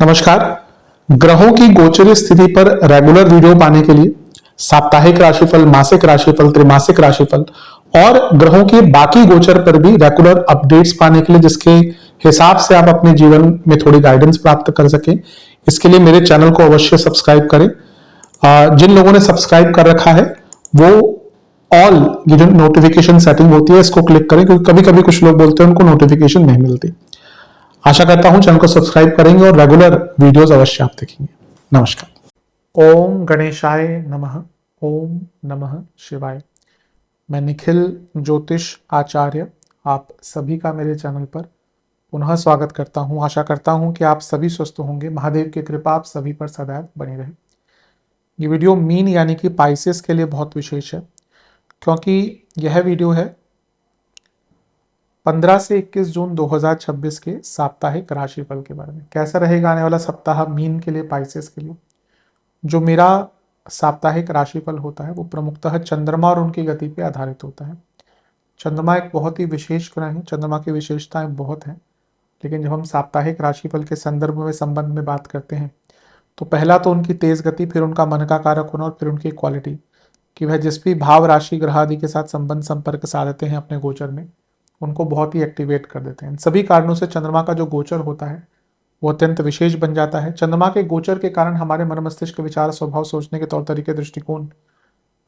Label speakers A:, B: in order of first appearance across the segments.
A: नमस्कार। ग्रहों की गोचरीय स्थिति पर रेगुलर वीडियो पाने के लिए साप्ताहिक राशिफल, मासिक राशिफल, त्रैमासिक राशिफल और ग्रहों के बाकी गोचर पर भी रेगुलर अपडेट्स पाने के लिए, जिसके हिसाब से आप अपने जीवन में थोड़ी गाइडेंस प्राप्त कर सके, इसके लिए मेरे चैनल को अवश्य सब्सक्राइब करें। जिन लोगों ने सब्सक्राइब कर रखा है वो ऑल ये जो नोटिफिकेशन सेटिंग होती है इसको क्लिक करें, क्योंकि कभी कभी कुछ लोग बोलते हैं उनको नोटिफिकेशन नहीं मिलती। आशा करता हूं चैनल को सब्सक्राइब करेंगे और रेगुलर वीडियोस अवश्य आप देखेंगे। नमस्कार। ओम गणेशाय नमः। ओम नमः शिवाय। मैं निखिल ज्योतिष आचार्य आप सभी का मेरे चैनल पर पुनः स्वागत करता हूं। आशा करता हूं कि आप सभी स्वस्थ होंगे। महादेव की कृपा आप सभी पर सदैव बनी रहे। ये वीडियो मीन यानी कि पाइसेस के लिए बहुत विशेष है, क्योंकि यह वीडियो है 15 से 21 जून 2026 के साप्ताहिक राशिफल के बारे में। कैसा रहेगा आने वाला सप्ताह मीन के लिए, पाइसेस के लिए। जो मेरा साप्ताहिक राशिफल होता है वो प्रमुखतः चंद्रमा और उनकी गति पे आधारित होता है। चंद्रमा एक बहुत ही विशेष ग्रह है, चंद्रमा की विशेषताएं बहुत हैं, लेकिन जब हम साप्ताहिक राशिफल के संदर्भ में संबंध में बात करते हैं तो पहला तो उनकी तेज गति, फिर उनका मन का कारक होना और फिर उनकी क्वालिटी, कि वह जिस भी भाव, राशि, ग्रह आदि के साथ संबंध संपर्क साधते हैं अपने गोचर में, उनको बहुत ही एक्टिवेट कर देते हैं। इन सभी कारणों से चंद्रमा का जो गोचर होता है वो अत्यंत विशेष बन जाता है। चंद्रमा के गोचर के कारण हमारे मन, मस्तिष्क, विचार, स्वभाव, सोचने के तौर तरीके, दृष्टिकोण,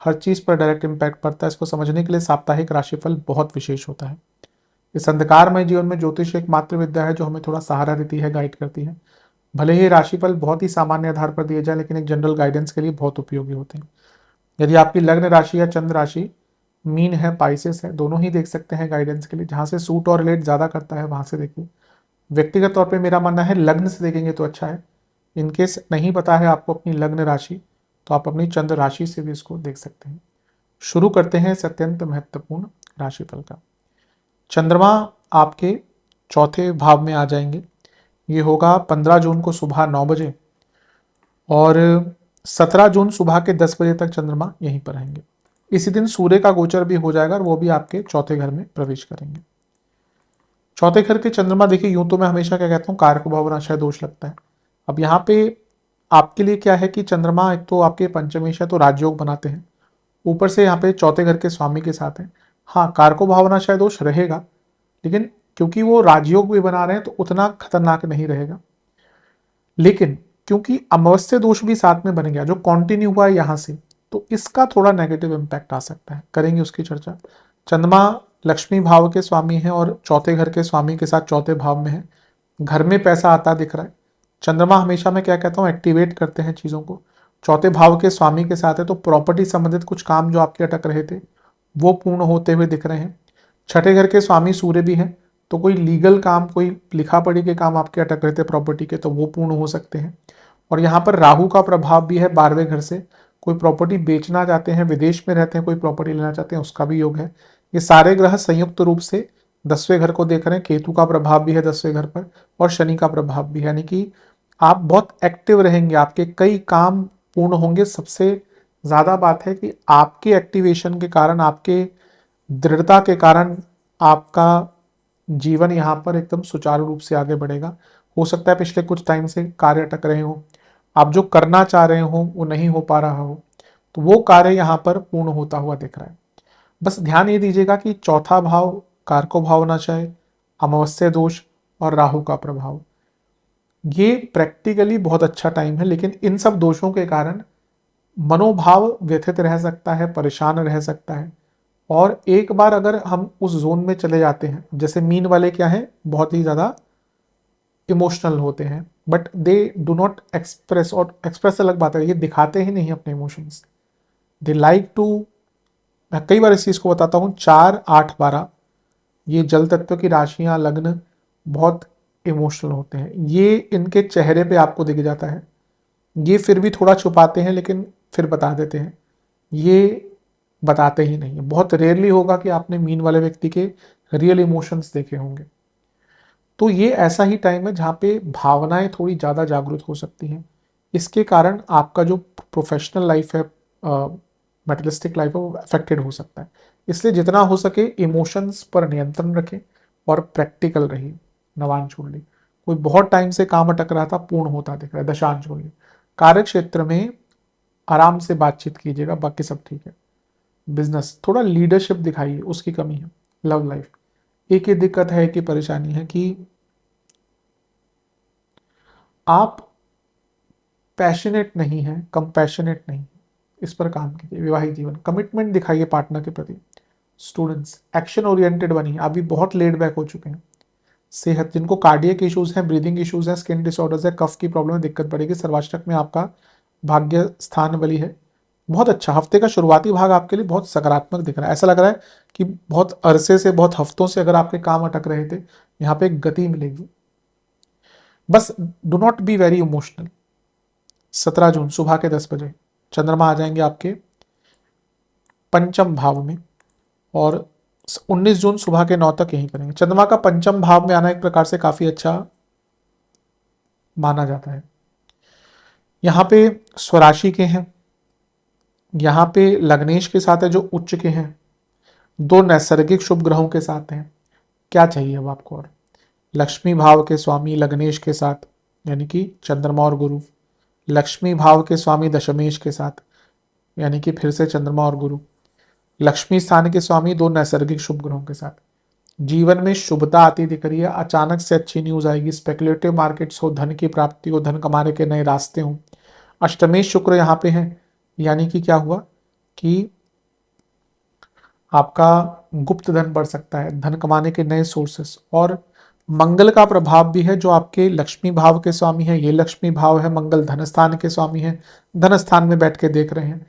A: हर चीज पर डायरेक्ट इम्पैक्ट पड़ता है। इसको समझने के लिए साप्ताहिक राशिफल बहुत विशेष होता है। इस अंधकारमय जीवन में ज्योतिष एक मात्र विद्या है जो हमें थोड़ा सहारा देती है, गाइड करती है। भले ही राशिफल बहुत ही सामान्य आधार पर दिए जाए, लेकिन एक जनरल गाइडेंस के लिए बहुत उपयोगी होते हैं। यदि आपकी लग्न राशि या चंद्र राशि मीन है, पाइसेस है, दोनों ही देख सकते हैं गाइडेंस के लिए। जहां से सूट और रिलेट ज्यादा करता है वहां से देखिए। व्यक्तिगत तौर पे मेरा मानना है लग्न से देखेंगे तो अच्छा है। इनकेस नहीं पता है आपको अपनी लग्न राशि, तो आप अपनी चंद्र राशि से भी इसको देख सकते हैं। शुरू करते हैं इस अत्यंत महत्वपूर्ण राशिफल का। चंद्रमा आपके चौथे भाव में आ जाएंगे। ये होगा 15 जून को सुबह 9 बजे और 17 जून सुबह के 10 बजे तक चंद्रमा यहीं पर रहेंगे। इसी दिन सूर्य का गोचर भी हो जाएगा और वो भी आपके चौथे घर में प्रवेश करेंगे। चौथे घर के चंद्रमा, देखिए यूं तो मैं हमेशा क्या कहता हूँ, कारक भावनाशय दोष लगता है। अब यहाँ पे आपके लिए क्या है कि चंद्रमा एक तो आपके पंचमेश है तो राजयोग बनाते हैं, ऊपर से यहाँ पे चौथे घर के स्वामी के साथ है। हाँ, कारको भावनाशय दोष रहेगा, लेकिन क्योंकि वो राजयोग भी बना रहे हैं तो उतना खतरनाक नहीं रहेगा। लेकिन क्योंकि अमावस्या दोष भी साथ में बन गया जो कंटिन्यू हुआ है यहाँ से, तो इसका थोड़ा नेगेटिव इम्पैक्ट आ सकता है, करेंगे उसकी चर्चा। चंद्रमा लक्ष्मी भाव के स्वामी है और चौथे घर के स्वामी के साथ चौथे भाव में है। घर में पैसा आता दिख रहा है। चंद्रमा हमेशा मैं क्या कहता हूँ, एक्टिवेट करते हैं चीज़ों को। चौथे भाव के स्वामी के साथ है तो प्रॉपर्टी संबंधित कुछ काम जो आपके अटक रहे थे वो पूर्ण होते हुए दिख रहे हैं। छठे घर के स्वामी सूर्य भी हैं, तो कोई लीगल काम, कोई लिखा पढ़ी के काम आपके अटक रहे थे प्रॉपर्टी के, तो वो पूर्ण हो सकते हैं। और यहाँ पर राहु का प्रभाव भी है 12वें घर से। कोई प्रॉपर्टी बेचना चाहते हैं, विदेश में रहते हैं, कोई प्रॉपर्टी लेना चाहते हैं, उसका भी योग है। ये सारे ग्रह संयुक्त रूप से 10वें घर को देख रहे हैं। केतु का प्रभाव भी है 10वें घर पर और शनि का प्रभाव भी है, यानी कि आप बहुत एक्टिव रहेंगे, आपके कई काम पूर्ण होंगे। सबसे ज्यादा बात है कि आपके एक्टिवेशन के कारण, आपके दृढ़ता के कारण आपका जीवन यहाँ पर एकदम सुचारू रूप से आगे बढ़ेगा। हो सकता है पिछले कुछ टाइम से कार्य अटक रहे हो, आप जो करना चाह रहे हो वो नहीं हो पा रहा हो, तो वो कार्य यहाँ पर पूर्ण होता हुआ दिख रहा है। बस ध्यान ये दीजिएगा कि चौथा भाव कारको भाव होना चाहिए, अमावस्या दोष और राहु का प्रभाव, ये प्रैक्टिकली बहुत अच्छा टाइम है। लेकिन इन सब दोषों के कारण मनोभाव व्यथित रह सकता है, परेशान रह सकता है। और एक बार अगर हम उस जोन में चले जाते हैं, जैसे मीन वाले क्या है, बहुत ही ज्यादा इमोशनल होते हैं, but they do not express, और एक्सप्रेस अलग बात है, ये दिखाते ही नहीं अपने इमोशंस। दे लाइक टू, मैं कई बार इस चीज को बताता हूँ, 4, 8, 12 ये जल तत्व की राशियां, लग्न बहुत इमोशनल होते हैं। ये इनके चेहरे पे आपको दिख जाता है। ये फिर भी थोड़ा छुपाते हैं लेकिन फिर बता देते हैं, ये बताते ही नहीं है। बहुत रेयरली होगा कि आपने मीन वाले व्यक्ति के रियल इमोशंस देखे होंगे। तो ये ऐसा ही टाइम है जहाँ पे भावनाएं थोड़ी ज़्यादा जागरूक हो सकती हैं। इसके कारण आपका जो प्रोफेशनल लाइफ है, मेटलिस्टिक लाइफ है, वो अफेक्टेड हो सकता है। इसलिए जितना हो सके इमोशंस पर नियंत्रण रखें और प्रैक्टिकल रहिए। नवान छोड़ ली, कोई बहुत टाइम से काम अटक रहा था, पूर्ण होता दिख रहा है, दशांश कुंडली। कार्य क्षेत्र में आराम से बातचीत कीजिएगा, बाकी सब ठीक है। बिजनेस थोड़ा लीडरशिप दिखाइए, उसकी कमी है। लव लाइफ एक ही दिक्कत है, एक ही परेशानी है कि आप पैशनेट नहीं है, कंपैशनेट नहीं, इस पर काम कीजिए। विवाहित जीवन कमिटमेंट दिखाइए पार्टनर के प्रति। स्टूडेंट्स एक्शन ओरिएंटेड बनिए, अभी बहुत लेट बैक हो चुके हैं। सेहत जिनको कार्डियक इश्यूज हैं, ब्रीदिंग इश्यूज हैं, स्किन डिसऑर्डर्स है, कफ की प्रॉब्लम है, दिक्कत पड़ेगी। सर्वाष्टक में आपका भाग्य स्थान बली है, बहुत अच्छा। हफ्ते का शुरुआती भाग आपके लिए बहुत सकारात्मक दिख रहा है। ऐसा लग रहा है कि बहुत अरसे से, बहुत हफ्तों से अगर आपके काम अटक रहे थे, यहाँ पे एक गति मिलेगी। बस do not be very emotional. 17 जून सुबह के 10 बजे चंद्रमा आ जाएंगे आपके पंचम भाव में, और 19 जून सुबह के 9 तक यहीं करेंगे। चंद्रमा का पंचम भाव में आना एक प्रकार से काफी अच्छा माना जाता है। यहाँ पे स्वराशि के हैं, यहाँ पे लग्नेश के साथ है जो उच्च के हैं, दो नैसर्गिक शुभ ग्रहों के साथ हैं। क्या चाहिए अब आपको और? लक्ष्मी भाव के स्वामी लग्नेश के साथ, यानी कि चंद्रमा और गुरु। लक्ष्मी भाव के स्वामी दशमेश के साथ, यानी कि फिर से चंद्रमा और गुरु। लक्ष्मी स्थान के स्वामी दो नैसर्गिक शुभ ग्रहों के साथ। जीवन में शुभता आती दिख रही है, अचानक से अच्छी न्यूज आएगी। स्पेकुलेटिव मार्केट्स हो, धन की प्राप्ति हो, धन कमाने के नए रास्ते हों। अष्टमेश शुक्र यहाँ पे हैं, यानी कि क्या हुआ कि आपका गुप्त धन बढ़ सकता है, धन कमाने के नए सोर्सेस। और मंगल का प्रभाव भी है जो आपके लक्ष्मी भाव के स्वामी है। ये लक्ष्मी भाव है, मंगल धन स्थान के स्वामी है, धन स्थान में बैठ के देख रहे हैं।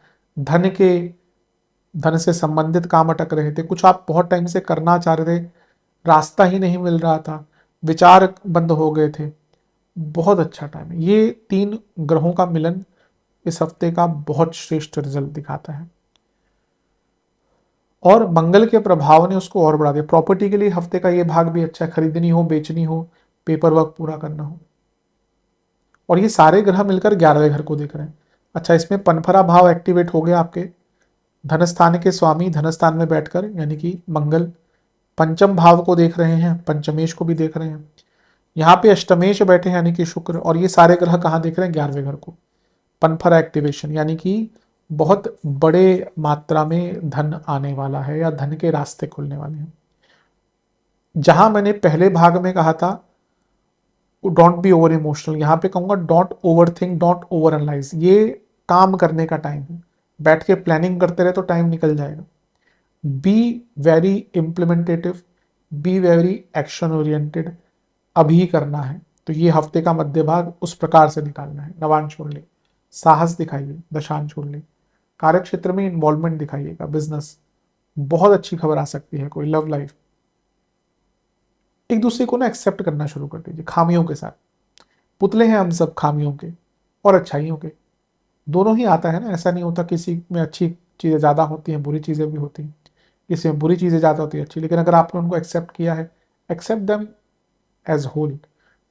A: धन से संबंधित काम अटक रहे थे, कुछ आप बहुत टाइम से करना चाह रहे थे, रास्ता ही नहीं मिल रहा था, विचार बंद हो गए थे। बहुत अच्छा टाइम है। ये 3 ग्रहों का मिलन इस हफ्ते का बहुत श्रेष्ठ रिजल्ट दिखाता है, और मंगल के प्रभाव ने उसको और बढ़ा दिया। प्रॉपर्टी के लिए हफ्ते का ये भाग भी अच्छा है, खरीदनी हो, बेचनी हो, पेपर वर्क पूरा करना हो। और ये सारे ग्रह मिलकर 11वें घर को देख रहे हैं। अच्छा, इसमें पनफरा भाव एक्टिवेट हो गया आपके धन स्थान के स्वामी धन स्थान में बैठकर, यानी कि मंगल पंचम भाव को देख रहे हैं, पंचमेश को भी देख रहे हैं। यहाँ पे अष्टमेश बैठे हैं, यानी कि शुक्र। और ये सारे ग्रह कहाँ देख रहे हैं? 11वें घर को। पनफरा एक्टिवेशन, यानी कि बहुत बड़े मात्रा में धन आने वाला है, या धन के रास्ते खुलने वाले हैं। जहां मैंने पहले भाग में कहा था डोंट बी ओवर इमोशनल, यहां पे कहूंगा don't over think, don't over analyse. ये काम करने का टाइम है, बैठ के प्लानिंग करते रहे तो टाइम निकल जाएगा। Be very implementative, be very action oriented, अभी करना है। तो ये हफ्ते का मध्य भाग उस प्रकार से निकालना है। नवांश कुंडली साहस दिखाइए, दशांश कुंडली कार्य क्षेत्र में इन्वॉल्वमेंट दिखाइएगा। बिजनेस बहुत अच्छी खबर आ सकती है। कोई लव लाइफ, एक दूसरे को ना एक्सेप्ट करना शुरू कर दीजिए खामियों के साथ। पुतले हैं हम सब खामियों के और अच्छाइयों के, दोनों ही आता है ना। ऐसा नहीं होता किसी में अच्छी चीज़ें ज़्यादा होती हैं, बुरी चीज़ें भी होती हैं, किसी में बुरी चीज़ें ज़्यादा होती है अच्छी। लेकिन अगर आपने उनको एक्सेप्ट किया है, एक्सेप्ट देम एज होल।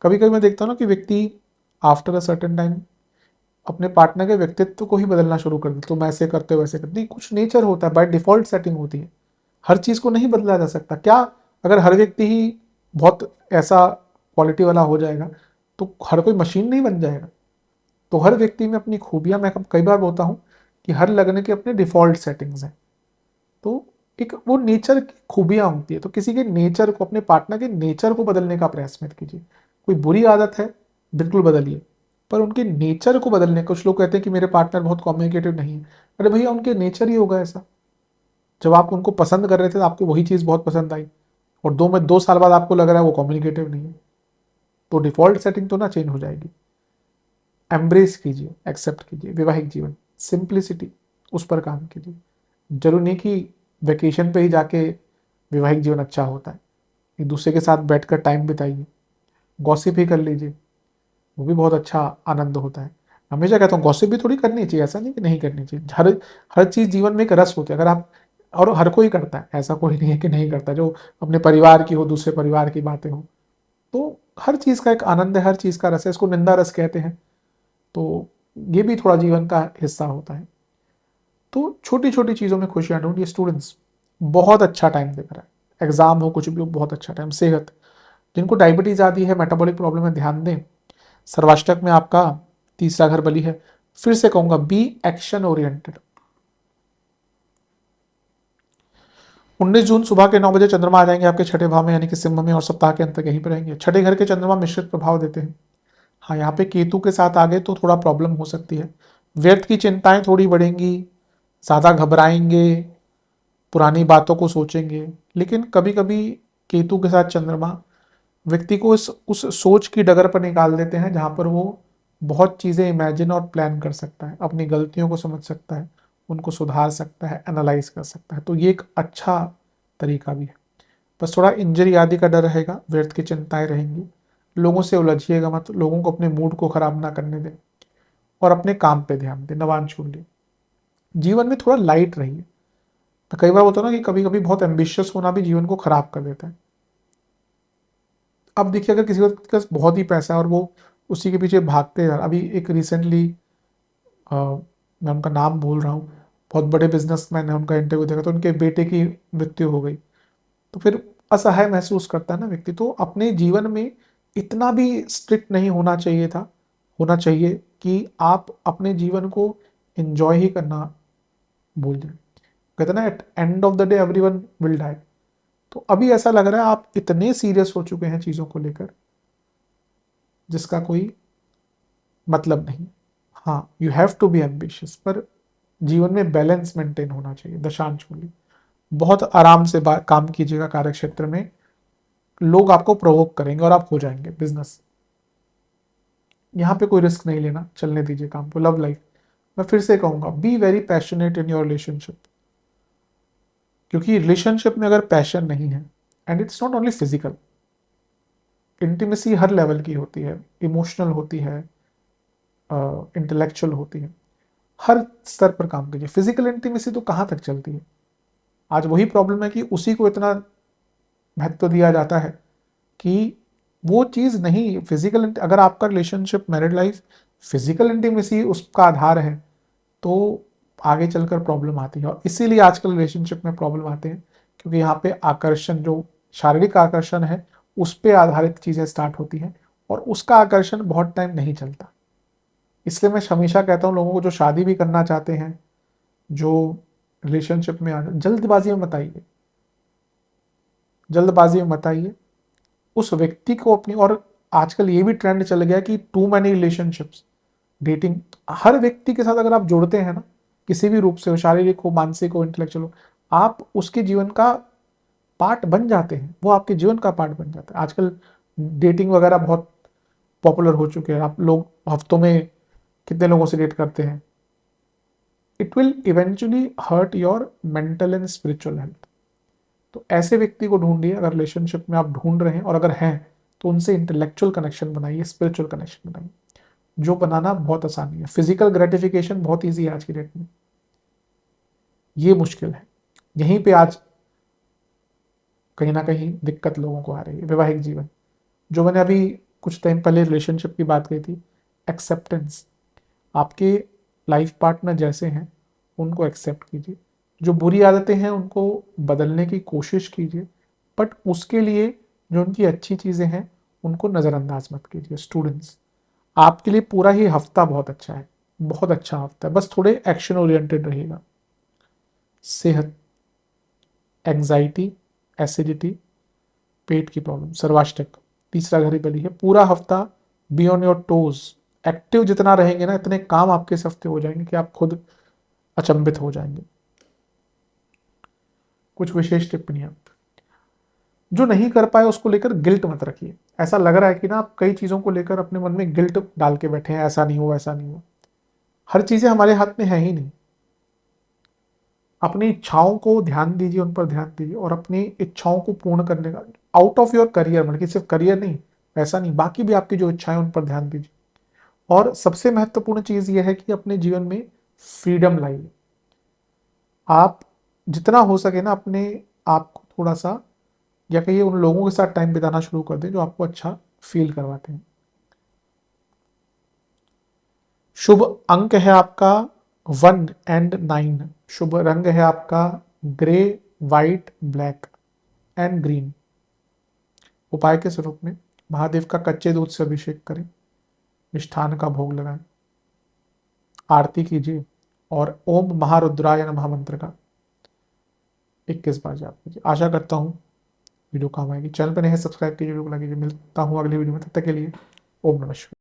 A: कभी कभी मैं देखता हूँ ना कि व्यक्ति आफ्टर अ सर्टेन टाइम अपने पार्टनर के व्यक्तित्व को ही बदलना शुरू कर देते, तुम ऐसे करते हो वैसे करते। नहीं, कुछ नेचर होता है, बाय डिफॉल्ट सेटिंग होती है। हर चीज़ को नहीं बदला जा सकता। क्या अगर हर व्यक्ति ही बहुत ऐसा क्वालिटी वाला हो जाएगा तो हर कोई मशीन नहीं बन जाएगा। तो हर व्यक्ति में अपनी खूबियां, मैं कई बार बोलता हूँ कि हर लगने के अपने डिफॉल्ट सेटिंग्स हैं। तो एक वो नेचर की खूबियां होती है। तो किसी के नेचर को, अपने पार्टनर के नेचर को बदलने का प्रयास मत कीजिए। कोई बुरी आदत है, बिल्कुल बदलिए, पर उनके नेचर को बदलने। कुछ लोग कहते हैं कि मेरे पार्टनर बहुत कम्युनिकेटिव नहीं है। अरे भैया, उनके नेचर ही होगा ऐसा। जब आप उनको पसंद कर रहे थे तो आपको वही चीज़ बहुत पसंद आई, और 2 साल बाद आपको लग रहा है वो कम्युनिकेटिव नहीं है, तो डिफॉल्ट सेटिंग तो ना चेंज हो जाएगी। एम्ब्रेस कीजिए, एक्सेप्ट कीजिए। वैवाहिक जीवन सिंप्लिसिटी, उस पर काम कीजिए। जरूरी नहीं कि वेकेशन पे ही जाके वैवाहिक जीवन अच्छा होता है। एक दूसरे के साथ बैठकर टाइम बिताइए, गॉसिप ही कर लीजिए, वो भी बहुत अच्छा आनंद होता है। हमेशा कहता हूँ गॉसिप भी थोड़ी करनी चाहिए, ऐसा नहीं कि नहीं करनी चाहिए। हर हर चीज़ जीवन में एक रस होती है। अगर आप, और हर कोई करता है, ऐसा कोई नहीं है कि नहीं करता। जो अपने परिवार की हो, दूसरे परिवार की बातें हो, तो हर चीज़ का एक आनंद है, हर चीज़ का रस है। इसको निंदा रस कहते हैं। तो ये भी थोड़ा जीवन का हिस्सा होता है। तो छोटी छोटी चीज़ों में खुशियाँ ढूंढिए। स्टूडेंट्स बहुत अच्छा टाइम दिख रहा है, एग्जाम हो कुछ भी हो, बहुत अच्छा टाइम। सेहत जिनको डायबिटीज आदि है, मेटाबॉलिक प्रॉब्लम है, ध्यान दें। सर्वाष्टक में आपका तीसरा घर बली है। फिर से कहूंगा, बी एक्शन ओरिएंटेड। 19 जून सुबह के 9 बजे चंद्रमा आ जाएंगे आपके छठे भाव में, यानी कि सिंह में, और सप्ताह के अंत तक यहीं पर रहेंगे। छठे घर के चंद्रमा मिश्रित प्रभाव देते हैं। हाँ, यहाँ पे केतु के साथ आगे तो थोड़ा प्रॉब्लम हो सकती है। व्यर्थ की चिंताएं थोड़ी बढ़ेंगी, ज़्यादा घबराएंगे, पुरानी बातों को सोचेंगे। लेकिन कभी कभी केतु के साथ चंद्रमा व्यक्ति को उस सोच की डगर पर निकाल देते हैं जहाँ पर वो बहुत चीज़ें इमेजिन और प्लान कर सकता है, अपनी गलतियों को समझ सकता है, उनको सुधार सकता है, एनालाइज कर सकता है। तो ये एक अच्छा तरीका भी है। बस थोड़ा इंजरी आदि का डर रहेगा, व्यर्थ की चिंताएं रहेंगी। लोगों से उलझिएगा मत, लोगों को अपने मूड को खराब ना करने दें और अपने काम पे ध्यान दें, नवान लिए। जीवन में थोड़ा लाइट रहिए। तो कई बार होता है ना कि कभी कभी बहुत एम्बिशियस होना भी जीवन को खराब कर देता है। अब देखिए, अगर किसी के पास बहुत ही पैसा है और वो उसी के पीछे भागते हैं। अभी एक रिसेंटली, मैं उनका नाम भूल रहा हूँ, बहुत बड़े बिजनेसमैन है, उनका इंटरव्यू देखा तो उनके बेटे की मृत्यु हो गई। तो फिर असहाय महसूस करता है ना व्यक्ति। तो अपने जीवन में इतना भी स्ट्रिक्ट नहीं होना चाहिए था, होना चाहिए कि आप अपने जीवन को एंजॉय ही करना भूल जाए। कहते ना, at end of the day everyone will die. तो अभी ऐसा लग रहा है आप इतने सीरियस हो चुके हैं चीज़ों को लेकर जिसका कोई मतलब नहीं। हाँ, you have to be ambitious, पर जीवन में बैलेंस मेंटेन होना चाहिए। दशांश मूल्य, बहुत आराम से काम कीजिएगा कार्य क्षेत्र में। लोग आपको प्रोवोक करेंगे और आप हो जाएंगे बिजनेस। यहाँ पे कोई रिस्क नहीं लेना, चलने दीजिए काम को। लव लाइफ, मैं फिर से कहूंगा, be very passionate in your relationship. क्योंकि रिलेशनशिप में अगर पैशन नहीं है, and it's not only physical, intimacy her level की होती है, इमोशनल होती है, इंटेलेक्चुअल होती है। हर स्तर पर काम कीजिए। फिजिकल इंटीमेसी तो कहाँ तक चलती है? आज वही प्रॉब्लम है कि उसी को इतना महत्व दिया जाता है कि वो चीज़ नहीं। फिजिकल, अगर आपका relationship, married life physical intimacy उसका आधार है तो आगे चलकर प्रॉब्लम आती है। और इसीलिए आजकल रिलेशनशिप में प्रॉब्लम आते हैं, क्योंकि यहाँ पे आकर्षण, जो शारीरिक आकर्षण है, उस पर आधारित चीज़ें स्टार्ट होती हैं और उसका आकर्षण बहुत टाइम नहीं चलता। इसलिए मैं हमेशा कहता हूँ लोगों को, जो शादी भी करना चाहते हैं, जो रिलेशनशिप में जल्दबाजी में मत आइए, जल्दबाजी में मत आइए। उस व्यक्ति को अपनी, और आजकल ये भी ट्रेंड चल गया कि टू मैनी रिलेशनशिप्स, डेटिंग। हर व्यक्ति के साथ अगर आप जुड़ते हैं ना, किसी भी रूप से हो, शारीरिक हो, मानसिक हो, इंटेलेक्चुअल हो, आप उसके जीवन का पार्ट बन जाते हैं। वो आपके जीवन का पार्ट बन जाता है। आजकल डेटिंग वगैरह बहुत पॉपुलर हो चुके हैं। आप लोग हफ्तों में कितने लोगों से डेट करते हैं? It will eventually hurt your mental and spiritual health. तो ऐसे व्यक्ति को ढूंढिए अगर रिलेशनशिप में आप ढूंढ रहे हैं, और अगर हैं तो उनसे इंटेलेक्चुअल कनेक्शन बनाइए, स्पिरिचुअल कनेक्शन बनाइए, जो बनाना बहुत आसानी है। फिजिकल ग्रेटिफिकेशन बहुत ईजी है आज की डेट में, ये मुश्किल है। यहीं पे आज कहीं ना कहीं दिक्कत लोगों को आ रही है। वैवाहिक जीवन, जो मैंने अभी कुछ टाइम पहले रिलेशनशिप की बात कही थी, एक्सेप्टेंस। आपके लाइफ पार्टनर जैसे हैं उनको एक्सेप्ट कीजिए। जो बुरी आदतें हैं उनको बदलने की कोशिश कीजिए, बट उसके लिए जो उनकी अच्छी चीज़ें हैं उनको नज़रअंदाज मत कीजिए। स्टूडेंट्स, आपके लिए पूरा ही हफ्ता बहुत अच्छा है, बहुत अच्छा हफ्ता है। बस थोड़े एक्शन ओरिएंटेड रहिएगा। सेहत, एंजाइटी, एसिडिटी, पेट की प्रॉब्लम, सर्वाष्टक, तीसरा घर ही बली है। पूरा हफ्ता be on your toes, active जितना रहेंगे ना, इतने काम आपके इस हफ्ते हो जाएंगे कि आप खुद अचंभित हो जाएंगे। कुछ विशेष टिप्पणियां, जो नहीं कर पाए उसको लेकर गिल्ट मत रखिए। ऐसा लग रहा है कि ना आप कई चीज़ों को लेकर अपने मन में गिल्ट डाल के बैठे हैं, ऐसा नहीं हुआ, ऐसा नहीं हुआ। हर चीज़ें हमारे हाथ में है ही नहीं। अपनी इच्छाओं को ध्यान दीजिए, उन पर ध्यान दीजिए, और अपनी इच्छाओं को पूर्ण करने का, आउट ऑफ योर करियर, मतलब कि सिर्फ करियर नहीं, ऐसा नहीं, बाकी भी आपकी जो इच्छाएं उन पर ध्यान दीजिए। और सबसे महत्वपूर्ण चीज़ यह है कि अपने जीवन में फ्रीडम लाइए। आप जितना हो सके ना अपने आप को थोड़ा सा, या कहिए उन लोगों के साथ टाइम बिताना शुरू कर दें जो आपको अच्छा फील करवाते हैं। शुभ अंक है आपका 1 एंड 9। शुभ रंग है आपका grey, white, black and green. उपाय के स्वरूप में महादेव का कच्चे दूध से अभिषेक करें, मिष्ठान का भोग लगाएं, आरती कीजिए और ओम महारुद्राय नमः मंत्र का 21 बार जाप कीजिए। आशा करता हूँ वीडियो काम आएगी। चैनल पर नहीं है सब्सक्राइब कीजिए, वीडियो को लाइक कीजिए। मिलता हूँ अगली वीडियो में, तब तक के लिए ओम नमः शिवाय।